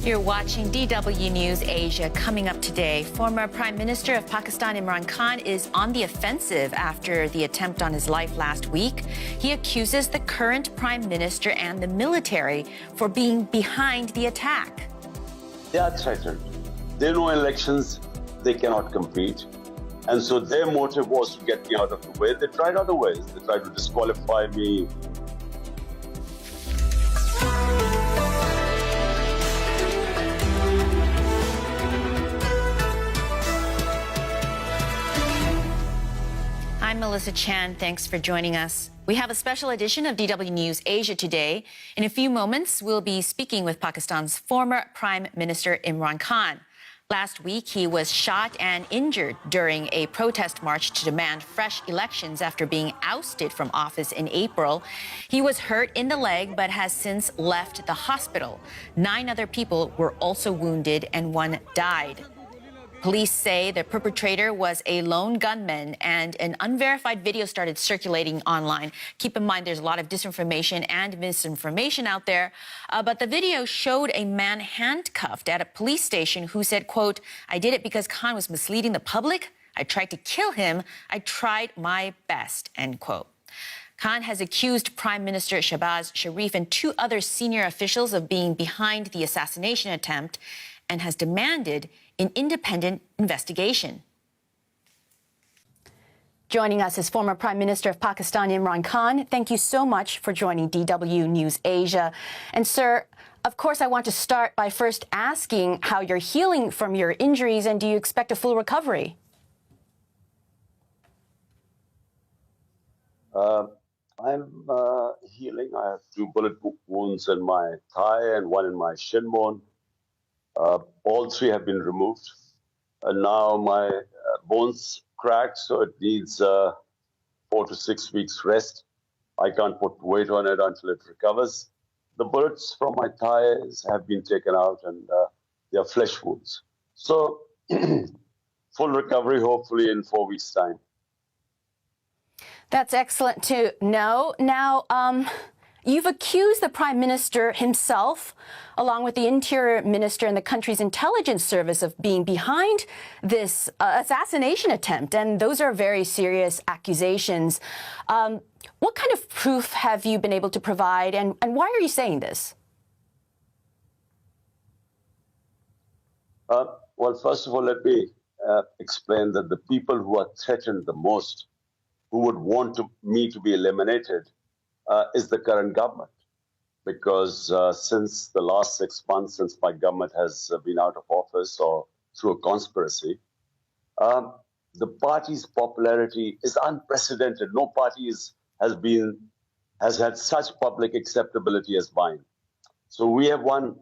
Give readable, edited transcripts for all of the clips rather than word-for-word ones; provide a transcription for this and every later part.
You're watching DW News Asia. Coming up today, former Prime Minister of Pakistan Imran Khan is on the offensive after the attempt on his life last week. He accuses the current Prime Minister and the military for being behind the attack. They are threatened. They know elections, they cannot compete. And so their motive was to get me out of the way. They tried other ways. They tried to disqualify me. I'm Melissa Chan. Thanks for joining us. We have a special edition of DW News Asia today. In a few moments, we'll be speaking with Pakistan's former Prime Minister Imran Khan. Last week, he was shot and injured during a protest march to demand fresh elections after being ousted from office in April. He was hurt in the leg but has since left the hospital. 9 other people were also wounded and 1 died. Police say the perpetrator was a lone gunman, and an unverified video started circulating online. Keep in mind, there's a lot of disinformation and misinformation out there. But the video showed a man handcuffed at a police station who said, quote, "I did it because Khan was misleading the public. I tried to kill him. I tried my best," end quote. Khan has accused Prime Minister Shehbaz Sharif and 2 other senior officials of being behind the assassination attempt and has demanded an independent investigation. Joining us is former Prime Minister of Pakistan, Imran Khan. Thank you so much for joining DW News Asia. And sir, of course, I want to start by first asking how you're healing from your injuries, and do you expect a full recovery? I'm healing. I have 2 bullet wounds in my thigh and 1 in my shin bone. All 3 have been removed. And now my bones cracked, so it needs 4 to 6 weeks rest. I can't put weight on it until it recovers. The bullets from my thighs have been taken out, and they are flesh wounds. So full recovery, hopefully in 4 weeks' time. That's excellent to know. Now, you've accused the Prime Minister himself, along with the Interior Minister and the country's intelligence service, of being behind this assassination attempt, and those are very serious accusations. What kind of proof have you been able to provide, and why are you saying this? Well, first of all, let me explain that the people who are threatened the most, who would want me to be eliminated, is the current government. Because since the last 6 months, since my government has been out of office or through a conspiracy, the party's popularity is unprecedented. No party has had such public acceptability as mine. So we have won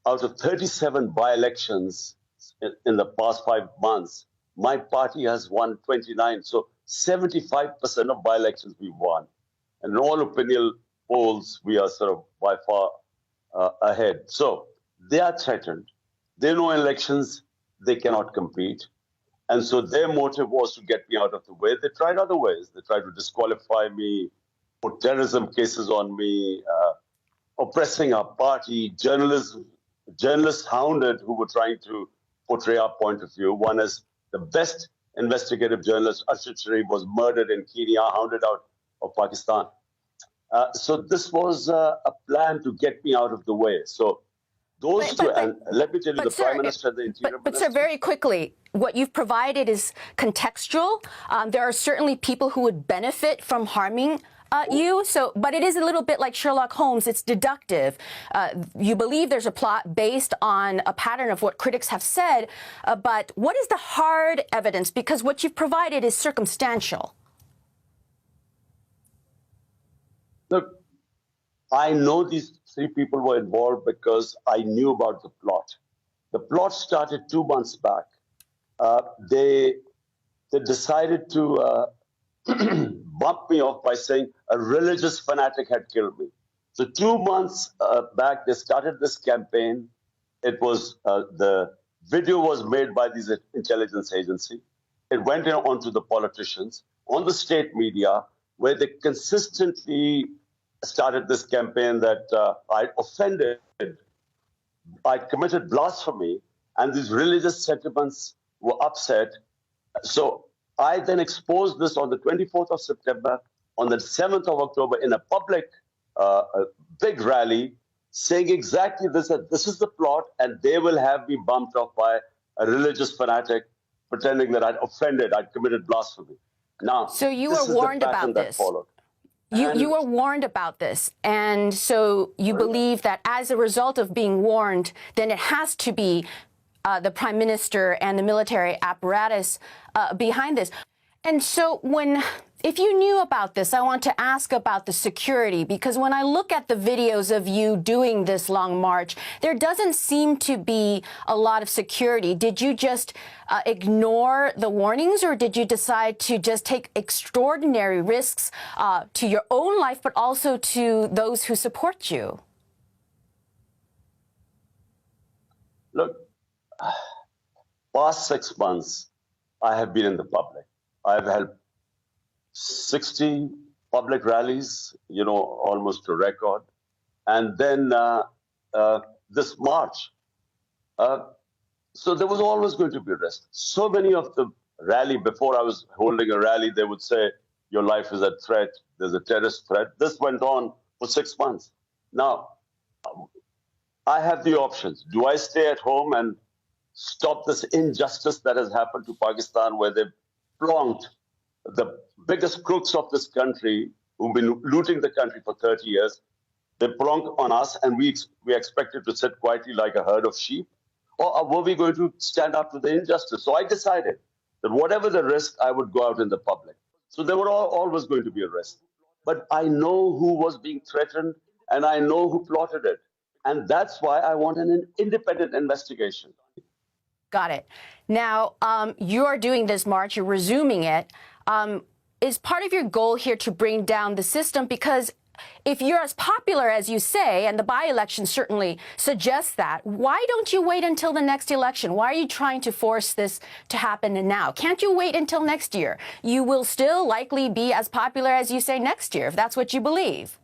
out of 37 by-elections in the past 5 months. My party has won 29. So 75% of by-elections we've won. And in all opinion polls, we are sort of by far ahead. So they are threatened. They know elections, they cannot compete. And so their motive was to get me out of the way. They tried other ways. They tried to disqualify me, put terrorism cases on me, oppressing our party, journalists hounded who were trying to portray our point of view. One is the best investigative journalist, Ashid Sharif, was murdered in Kenya, hounded out of Pakistan. So this was a plan to get me out of the way. So those two, and let me tell you, the Prime Minister, the Interior Minister. But sir, very quickly, what you've provided is contextual. There are certainly people who would benefit from harming you. So, but it is a little bit like Sherlock Holmes. It's deductive. You believe there's a plot based on a pattern of what critics have said. But what is the hard evidence? Because what you've provided is circumstantial. Look, I know these 3 people were involved because I knew about the plot. The plot started 2 months back. They decided to bump me off by saying a religious fanatic had killed me. So 2 months back, they started this campaign. It was the video was made by this intelligence agency. It went on to the politicians, on the state media, where they consistently started this campaign that I offended I committed blasphemy, and these religious sentiments were upset. So I then exposed this on the 24th of September, on the 7th of October, in a public, a big rally, saying exactly this, that this is the plot, and they will have me bumped off by a religious fanatic, pretending that I'd offended, I'd committed blasphemy. Now, so you this were is warned the pattern about that this. followed. You were warned about this, and so you believe that as a result of being warned, then it has to be the Prime Minister and the military apparatus behind this. And so if you knew about this, I want to ask about the security, because when I look at the videos of you doing this long march, there doesn't seem to be a lot of security. Did you just ignore the warnings, or did you decide to just take extraordinary risks to your own life, but also to those who support you? Look, past 6 months, I have been in the public. I've held 60 public rallies, almost a record. And then this March. So there was always going to be risk. So many of the rally, before I was holding a rally, they would say, your life is at threat, there's a terrorist threat. This went on for 6 months. Now, I have the options. Do I stay at home and stop this injustice that has happened to Pakistan, where they've plonked the biggest crooks of this country, who've been looting the country for 30 years, they plonk on us, and we expected to sit quietly like a herd of sheep? Or were we going to stand up to the injustice? So I decided that whatever the risk, I would go out in the public. So there were always going to be a risk. But I know who was being threatened, and I know who plotted it. And that's why I want an independent investigation. Got it. Now, you're doing this march, you're resuming it. Is part of your goal here to bring down the system? Because if you're as popular as you say, and the by-election certainly suggests that, why don't you wait until the next election? Why are you trying to force this to happen now? Can't you wait until next year? You will still likely be as popular as you say next year, if that's what you believe.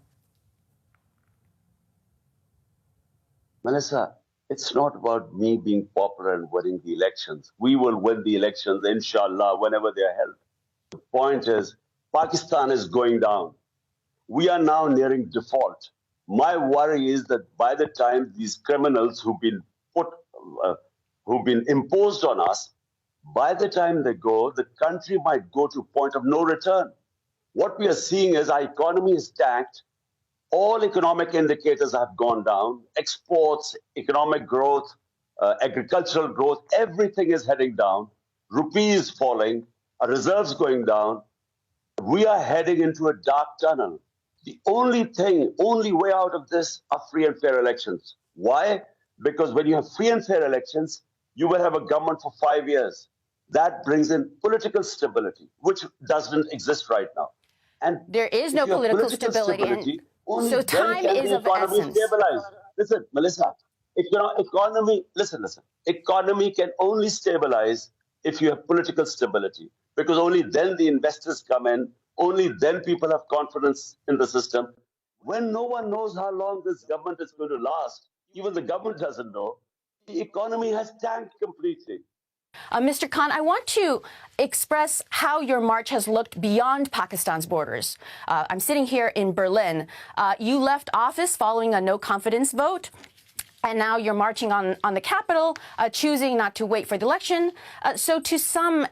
Melissa, it's not about me being popular and winning the elections. We will win the elections, inshallah, whenever they are held. The point is, Pakistan is going down. We are now nearing default. My worry is that by the time these criminals who've been imposed on us, by the time they go, the country might go to a point of no return. What we are seeing is our economy is tanked. All economic indicators have gone down. Exports, economic growth, agricultural growth, everything is heading down. Rupee is falling, our reserves going down. We are heading into a dark tunnel. The only way out of this are free and fair elections. Why? Because when you have free and fair elections, you will have a government for 5 years. That brings in political stability, which doesn't exist right now. And there is no political stability. So time is of essence. Listen, Melissa, economy can only stabilize if you have political stability, because only then the investors come in, only then people have confidence in the system. When no one knows how long this government is going to last, even the government doesn't know, the economy has tanked completely. Mr. Khan, I want to express how your march has looked beyond Pakistan's borders. I'm sitting here in Berlin. You left office following a no-confidence vote, and now you're marching on the Capitol, choosing not to wait for the election. So to some,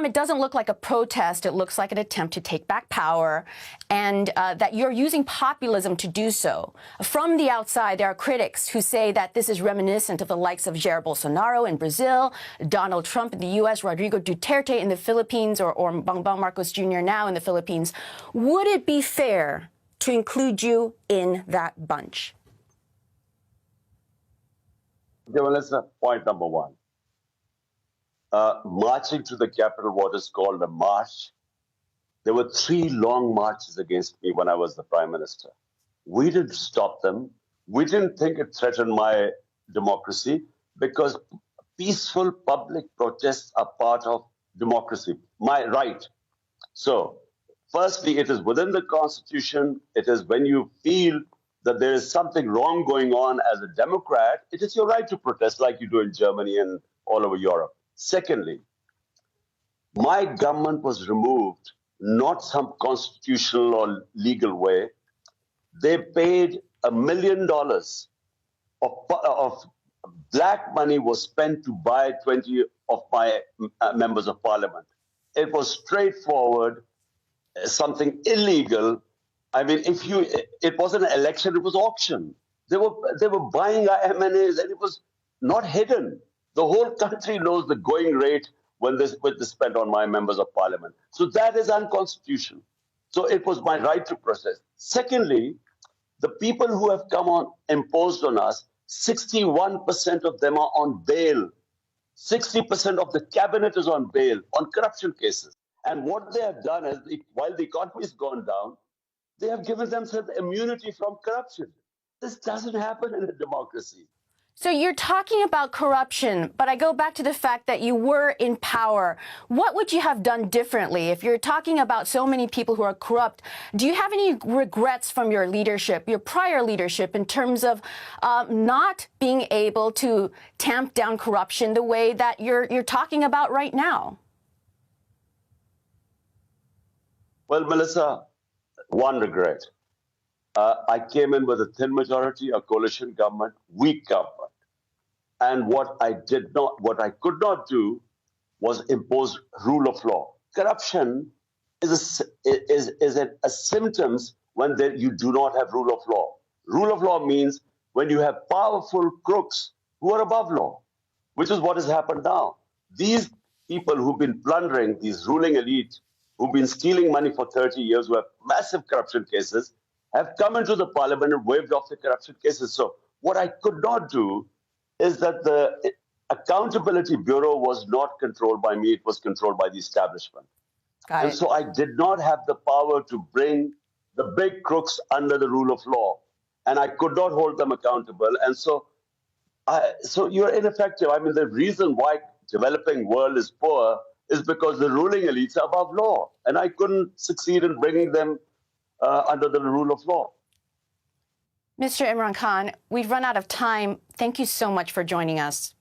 it doesn't look like a protest. It looks like an attempt to take back power, and that you're using populism to do so. From the outside, there are critics who say that this is reminiscent of the likes of Jair Bolsonaro in Brazil, Donald Trump in the U.S., Rodrigo Duterte in the Philippines, or Bongbong Marcos Jr. now in the Philippines. Would it be fair to include you in that bunch? Okay, well, that's point number one. Marching to the Capitol, what is called a march. There were 3 long marches against me when I was the Prime Minister. We didn't stop them. We didn't think it threatened my democracy, because peaceful public protests are part of democracy, my right. So, firstly, it is within the Constitution. It is when you feel that there is something wrong going on as a Democrat, it is your right to protest like you do in Germany and all over Europe. Secondly, my government was removed, not some constitutional or legal way. They paid $1 million of black money was spent to buy 20 of my members of parliament. It was straightforward, something illegal. I mean, it wasn't an election, it was auction. They were buying our MNAs, and it was not hidden. The whole country knows the going rate when this spent on my members of parliament. So that is unconstitutional. So it was my right to protest. Secondly, the people who have come on imposed on us, 61% of them are on bail. 60% of the cabinet is on bail on corruption cases. And what they have done is, while the economy has gone down, they have given themselves immunity from corruption. This doesn't happen in a democracy. So you're talking about corruption, but I go back to the fact that you were in power. What would you have done differently? If you're talking about so many people who are corrupt, do you have any regrets from your leadership, your prior leadership, in terms of not being able to tamp down corruption the way that you're talking about right now? Well, Melissa, one regret. I came in with a thin majority, a coalition government, weak government. And what I could not do was impose rule of law. Corruption is a symptoms when you do not have rule of law. Rule of law means when you have powerful crooks who are above law, which is what has happened now. These people who've been plundering, these ruling elite, who've been stealing money for 30 years, who have massive corruption cases, have come into the parliament and waived off the corruption cases. So what I could not do is that the Accountability Bureau was not controlled by me, it was controlled by the establishment. And so I did not have the power to bring the big crooks under the rule of law, and I could not hold them accountable. And so you're ineffective. I mean, the reason why developing world is poor is because the ruling elites are above law, and I couldn't succeed in bringing them under the rule of law. Mr. Imran Khan, we've run out of time. Thank you so much for joining us.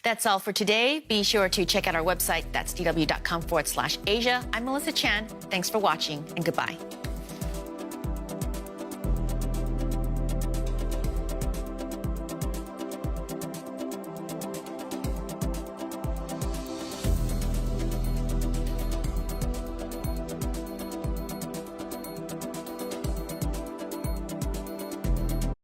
That's all for today. Be sure to check out our website. That's dw.com/Asia. I'm Melissa Chan. Thanks for watching, and goodbye.